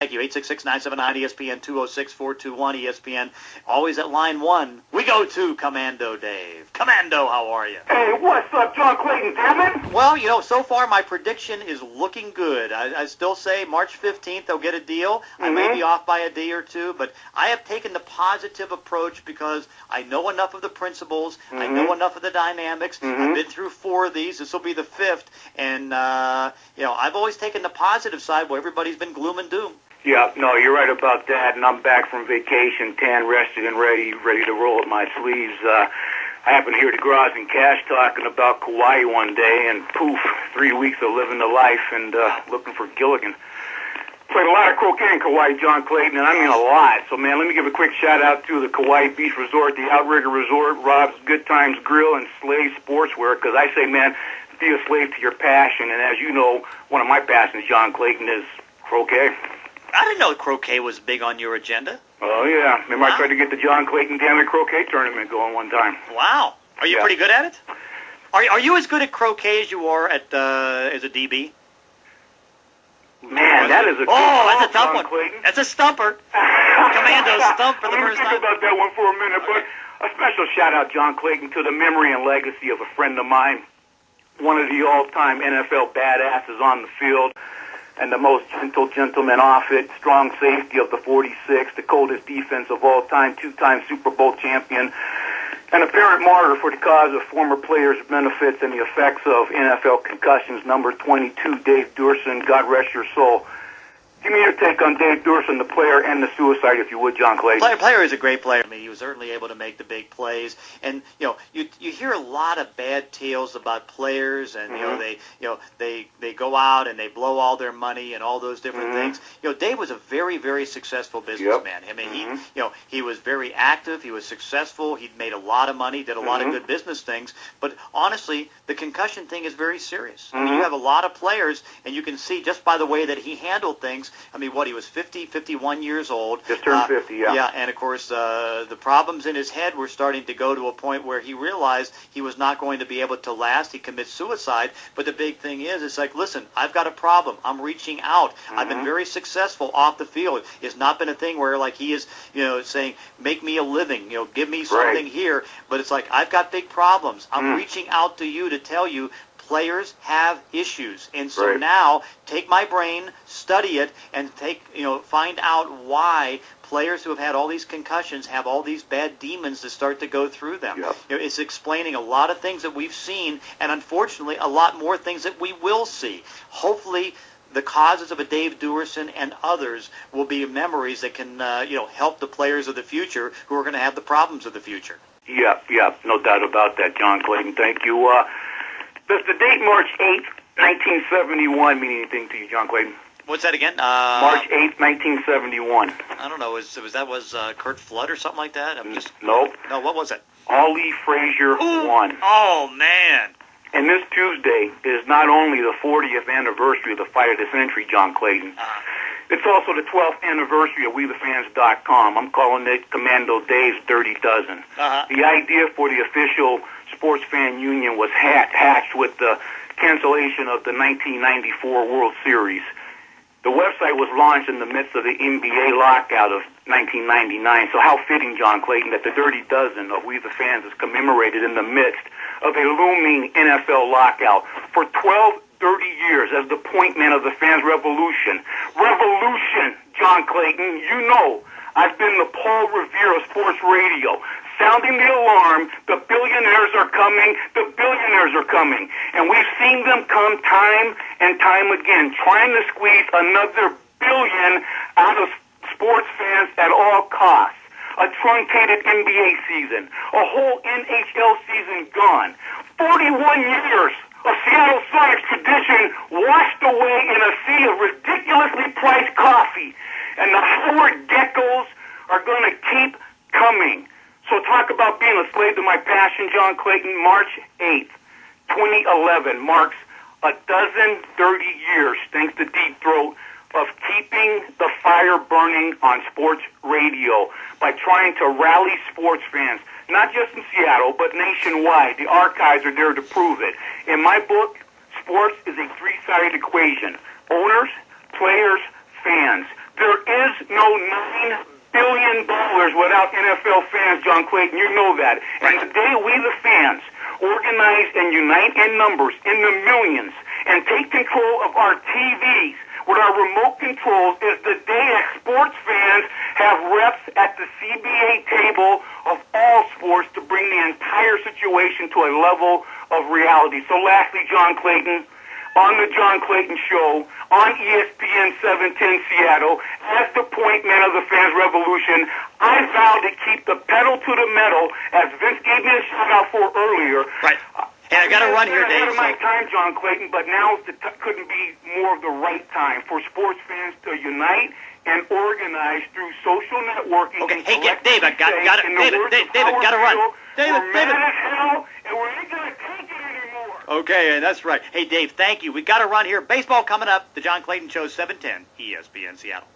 Thank you. 866-979-ESPN, 206-421 ESPN. Always at line 1. We go to Commando Dave. Commando, how are you? Hey, what's up, John Clayton, damn it? Well, so far my prediction is looking good. I still say March 15th they'll get a deal. I may be off by a day or two, but I have taken the positive approach because I know enough of the principles. I know enough of the dynamics. I've been through 4 of these. This will be the 5th. And, I've always taken the positive side where everybody's been gloom and doom. Yeah, no, you're right about that, and I'm back from vacation, tan, rested, and ready to roll up my sleeves. I happened to hear DeGrasse and Cash talking about Kauai one day, and poof, 3 weeks of living the life and looking for Gilligan. Played a lot of croquet in Kauai, John Clayton, and I mean a lot. So, man, let me give a quick shout-out to the Kauai Beach Resort, the Outrigger Resort, Rob's Good Times Grill, and Slave Sportswear, because I say, man, be a slave to your passion, and as you know, one of my passions, John Clayton, is croquet. I didn't know croquet was big on your agenda. Oh, yeah. Remember I tried to get the John Clayton Damn It croquet tournament going one time. Wow. Are you pretty good at it? Are you as good at croquet as you are at as a DB? Man, that is a good that's a tough John one. Clayton. That's a stumper. Commando stump for the first time. Think about that one for a minute, but a special shout-out, John Clayton, to the memory and legacy of a friend of mine, one of the all-time NFL badasses on the field, and the most gentle gentleman off it, strong safety of the 46, the coldest defense of all time, 2-time Super Bowl champion, and apparent martyr for the cause of former players' benefits and the effects of NFL concussions, number 22, Dave Durson, God rest your soul. Give me your take on Dave Durson, the player, and the suicide, if you would, John Clayton. Player is a great player. I mean, he was certainly able to make the big plays, and you hear a lot of bad tales about players, and they go out and they blow all their money and all those different things. Dave was a very, very successful businessman. I mean, he was very active. He was successful. He made a lot of money, did a lot of good business things. But honestly, the concussion thing is very serious. I mean, you have a lot of players, and you can see just by the way that he handled things. I mean, he was 51 years old. Just turned 50, yeah. Yeah, and of course, the problems in his head were starting to go to a point where he realized he was not going to be able to last. He commits suicide. But the big thing is, it's like, listen, I've got a problem. I'm reaching out. I've been very successful off the field. It's not been a thing where, like, he is, saying, make me a living, give me something here. But it's like, I've got big problems. I'm reaching out to you to tell you, players have issues, and so now take my brain, study it, and find out why players who have had all these concussions have all these bad demons that start to go through them. It's explaining a lot of things that we've seen, and unfortunately, a lot more things that we will see. Hopefully, the causes of a Dave Durson and others will be memories that can, help the players of the future who are going to have the problems of the future. Yeah, no doubt about that, John Clayton. Thank you. Does the date March 8th, 1971 mean anything to you, John Clayton? What's that again? March 8th, 1971. I don't know. Was Kurt Flood or something like that? Nope. No, what was it? Ali Frazier won. Oh, man. And this Tuesday is not only the 40th anniversary of the fight of the century, John Clayton. It's also the 12th anniversary of WeTheFans.com. I'm calling it Commando Dave's Dirty Dozen. The idea for the official Sports Fan Union was hatched with the cancellation of the 1994 World Series. The website was launched in the midst of the NBA lockout of 1999. So how fitting, John Clayton, that the Dirty Dozen of We the Fans is commemorated in the midst of a looming NFL lockout. For 12 30 years as the point man of the fans' revolution. Revolution, John Clayton. I've been the Paul Revere of sports radio, sounding the alarm. The billionaires are coming. The billionaires are coming. And we've seen them come time and time again, trying to squeeze another billion out of sports fans at all costs. A truncated NBA season, a whole NHL season gone. 41 years of Seattle Sonics tradition washed away in a sea of ridiculously priced coffee. And the Howard Geckos are going to keep coming. So talk about being a slave to my passion, John Clayton. March 8th, 2011 marks a dozen 30 years, thanks to Deep Throat, of keeping the fire burning on sports radio by trying to rally sports fans, not just in Seattle, but nationwide. The archives are there to prove it. In my book, sports is a three-sided equation. Owners, players, fans. There is no $9 billion without NFL fans, John Clayton. You know that. And the day we, the fans, organize and unite in numbers, in the millions, and take control of our TVs with our remote controls is the day that sports fans have reps at the CBA table of all sports to bring the entire situation to a level of reality. So lastly, John Clayton, on the John Clayton Show, on ESPN 710 Seattle, as the point man of the fans revolution, I vow to keep the pedal to the metal, as Vince gave me a shout out for earlier. Right. And I got to run here, Dave. Ahead of my time, John Clayton, but now couldn't be more of the right time for sports fans to unite and organize through social networking. Okay, hey, Dave, I got it. David, got to run. David. Mad as hell, and we ain't gonna take it anymore. Okay, that's right. Hey, Dave, thank you. We got to run here. Baseball coming up. The John Clayton Show, 710 ESPN Seattle.